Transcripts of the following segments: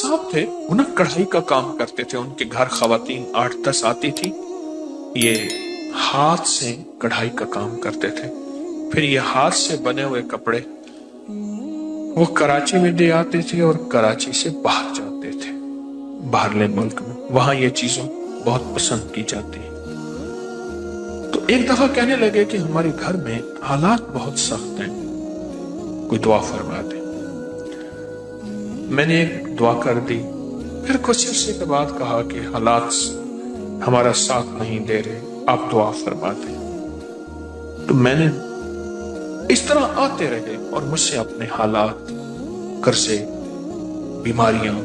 साहब थे, वो ना कढ़ाई का काम करते थे। उनके घर खवातीन 8-10 आती थी, ये हाथ से कढ़ाई का काम करते थे। फिर ये हाथ से बने हुए कपड़े वो कराची में दे आते थे और कराची से बाहर जाते थे, बाहरले मुल्क में। वहां ये चीजों बहुत पसंद की जाती है। तो एक दफा कहने लगे कि हमारे घर में हालात बहुत सख्त हैं, कोई दुआ फरमा दे। मैंने एक दुआ कर दी। फिर कुछ अरसे के बाद कहा कि हालात हमारा साथ नहीं दे रहे, आप दुआ फरमा दे। तो मैंने इस तरह आते रहे और मुझसे अपने हालात, कर्जे, बीमारियां,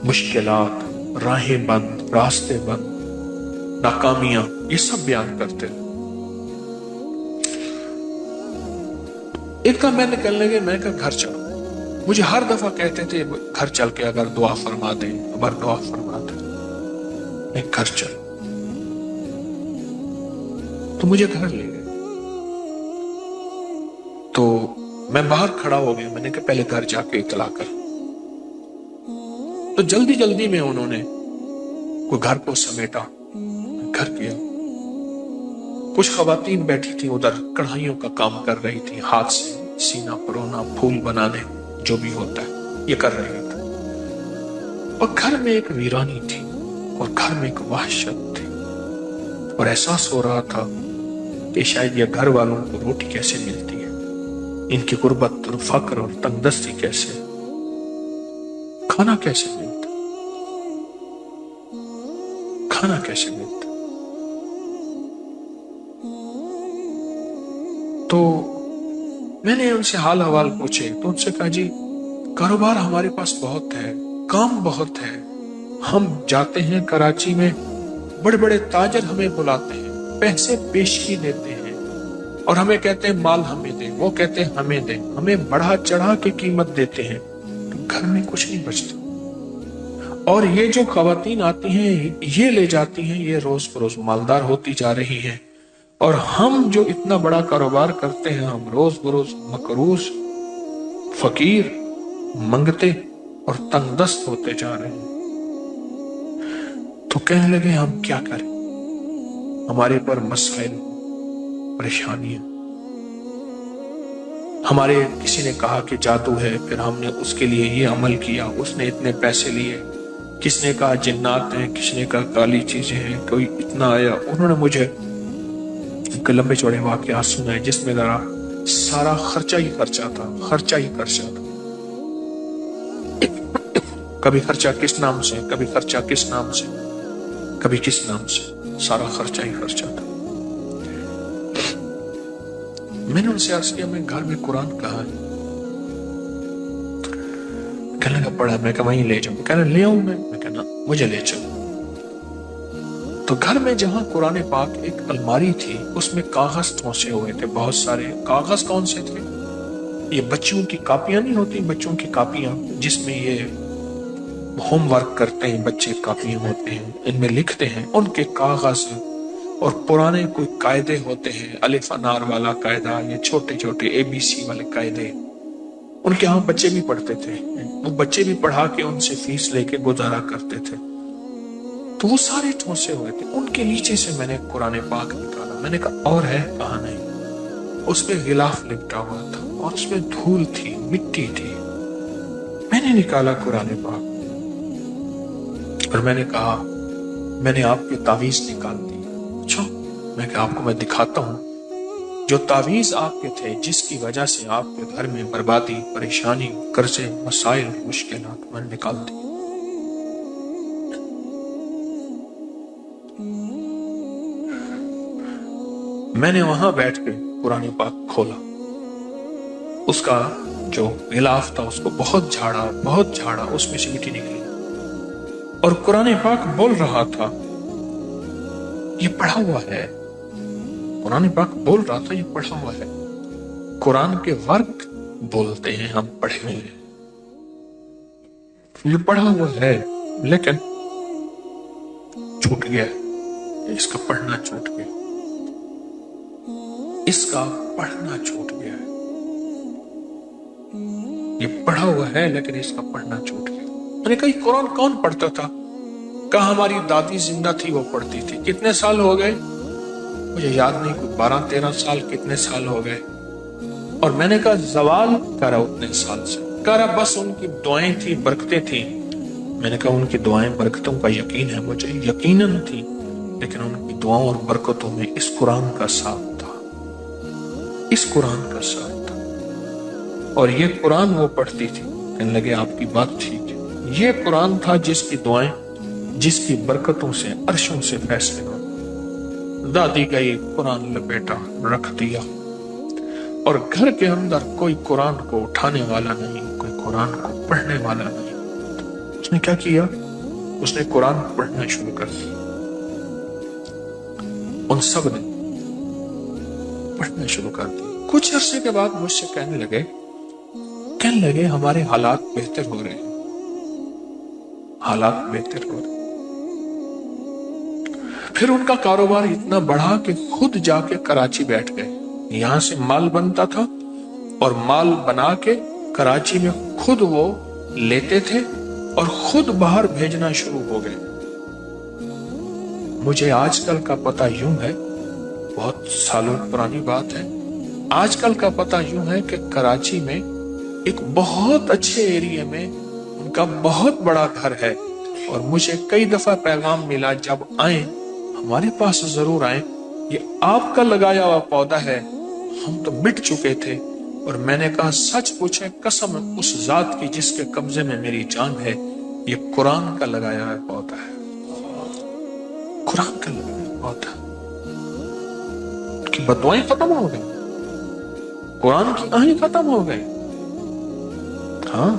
मुश्किलात, राहें बंद, रास्ते बंद, नाकामियां, ये सब बयान करते रहे। एक का मैं निकलने लगे, मैं कहा घर चलो। मुझे हर दफा कहते थे घर चल के अगर दुआ फरमा दें, अगर दुआ फरमा दें, मैं घर चलो। तो मुझे घर ले गए। तो मैं बाहर खड़ा हो गया। मैंने कहा पहले घर जाके इतला कर। तो जल्दी जल्दी में उन्होंने कोई घर को समेटा, घर किया। कुछ खवातीन बैठी थी उधर, कढ़ाइयों का काम कर रही थी, हाथ से सीना परोना, फूल बनाने, जो भी होता है ये कर रही थी। और घर में एक वीरानी थी और घर में एक वहशत थी। और एहसास हो रहा था कि शायद ये घर वालों को रोटी कैसे मिलती है, इनकी गुर्बत और फक्र और तंगदस्ती कैसे, खाना कैसे मिलता, खाना कैसे मिलता। तो मैंने उनसे हाल हवाल पूछे तो उनसे कहा जी कारोबार हमारे पास बहुत है, काम बहुत है, हम जाते हैं कराची में, बड़े बड़े ताजर हमें बुलाते हैं, पैसे पेशगी देते हैं और हमें कहते हैं माल हमें दें, वो कहते हैं हमें दें, हमें बढ़ा चढ़ा के कीमत देते हैं, तो घर में कुछ नहीं बचता। और ये जो खवातीन आती हैं ये ले जाती हैं, ये रोज बरोज मालदार होती जा रही हैं। और हम जो इतना बड़ा कारोबार करते हैं, हम रोज बरोज मकरूज, फकीर, मंगते और तंगदस्त होते जा रहे हैं। तो कहने लगे हम क्या करें, हमारे पर मसाइल, परेशानियां। हमारे किसी ने कहा कि जादू है, फिर हमने उसके लिए ये अमल किया, उसने इतने पैसे लिए। किसने कहा जिन्नात हैं, किसने कहा काली चीजें हैं, कोई इतना आया। उन्होंने मुझे एक लंबे चौड़े वाकयात सुनाए जिसमें जरा सारा खर्चा ही खर्चा था, खर्चा ही खर्चा था। कभी खर्चा किस नाम से, कभी खर्चा किस नाम से, कभी किस नाम से, सारा खर्चा ही खर्चा था। मैंने उनसे अर्ज किया मैं घर में कुरान कहाँ है? कहने लगा पढ़ा। मैं कहा वहीं ले जाऊं। कहने ले आऊं मैं कहना मुझे ले चलो। तो घर में जहां कुरान पाक, एक अलमारी थी, उसमें कागज ठोंसे हुए थे, बहुत सारे कागज। कौन से थे? ये बच्चों की कापियां नहीं होती, बच्चों की कापियां जिसमें ये होमवर्क करते हैं बच्चे, कापियां होते हैं, इनमें लिखते हैं, उनके कागज। और पुराने कोई कायदे होते हैं, अलिफ अनार वाला कायदा, ये छोटे छोटे ABC वाले कायदे, उनके यहाँ बच्चे भी पढ़ते थे। वो बच्चे भी पढ़ा के उनसे फीस लेके गुजारा करते थे। तो वो सारे ठोंसे हुए थे। उनके नीचे से मैंने कुरान पाक निकाला। मैंने कहा और है? कहा नहीं। उसमें गिलाफ लिपटा हुआ था और उसमें धूल थी, मिट्टी थी। मैंने निकाला कुरान पाक और मैंने कहा मैंने आपकी तावीज निकाल दी। अच्छा, मैं कहा आपको मैं दिखाता हूं जो तावीज आपके थे, जिसकी वजह से आपके घर में बर्बादी, परेशानी, कर्जे, मसाइल, मुश्किलात, मैंने निकाल दी। मैंने वहां बैठ के कुरान पाक खोला, उसका जो गिलाफ था उसको बहुत झाड़ा, उसमें से मिट्टी निकली और कुरान पाक बोल रहा था, ये पढ़ा हुआ है। कुरान पाक बोल रहा था, ये पढ़ा हुआ है। कुरान के वर्क बोलते हैं हम पढ़े हुए हैं, ये पढ़ा हुआ है, लेकिन छूट गया, इसका पढ़ना छूट गया, इसका पढ़ना छूट गया है। یہ پڑھا ہوا ہے لیکن اس کا پڑھنا چھوٹ گیا. میں نے کہا یہ قرآن کون پڑھتا تھا؟ کہا ہماری دادی زندہ تھی وہ پڑھتی تھی. کتنے سال ہو گئے؟ مجھے یاد نہیں، کوئی 12-13 سال کتنے سال ہو گئے. اور میں نے کہا زوال کرا اتنے سال سے، کرا بس ان کی دعائیں تھی، برکتیں تھیں. میں نے کہا ان کی دعائیں برکتوں کا یقین ہے مجھے، یقیناً تھی، لیکن ان کی دعاؤں اور برکتوں میں اس قرآن کا ساتھ تھا، اس قرآن کا ساتھ تھا. اور یہ قرآن وہ پڑھتی تھی. کہنے لگے آپ کی بات ٹھیک ہے، یہ قرآن تھا جس کی دعائیں، جس کی برکتوں سے عرشوں سے فیصلے ہو. دادی گئی، قرآن لپیٹا، رکھ دیا، اور گھر کے اندر کوئی قرآن کو اٹھانے والا نہیں، کوئی قرآن کو پڑھنے والا نہیں. اس نے کیا کیا؟ اس نے قرآن پڑھنا شروع کر دیا. ان سب نے پڑھنا شروع کر دیا. کچھ عرصے کے بعد مجھ سے کہنے لگے ہمارے حالات بہتر ہو رہے ہیں، حالات بہتر ہو رہے ہیں. پھر ان کا کاروبار اتنا بڑھا کہ خود جا کے کراچی بیٹھ گئے. یہاں سے مال بنتا تھا اور مال بنا کے کراچی میں خود وہ لیتے تھے اور خود باہر بھیجنا شروع ہو گئے. مجھے آج کل کا پتہ یوں ہے، بہت سالوں پرانی بات ہے، آج کل کا پتہ یوں ہے کہ کراچی میں ایک بہت اچھے ایریے میں ان کا بہت بڑا گھر ہے. اور مجھے کئی دفعہ پیغام ملا جب آئیں ہمارے پاس ضرور آئیں، یہ آپ کا لگایا ہوا پودا ہے، ہم تو مٹ چکے تھے. اور میں نے کہا سچ پوچھیں قسم اس ذات کی جس کے قبضے میں میری جان ہے، یہ قرآن کا لگایا ہوا پودا ہے، قرآن کا لگایا ہوا پودا. کہ بدوائیں ختم ہو گئی، قرآن کی آہیں ختم ہو گئی. ہاں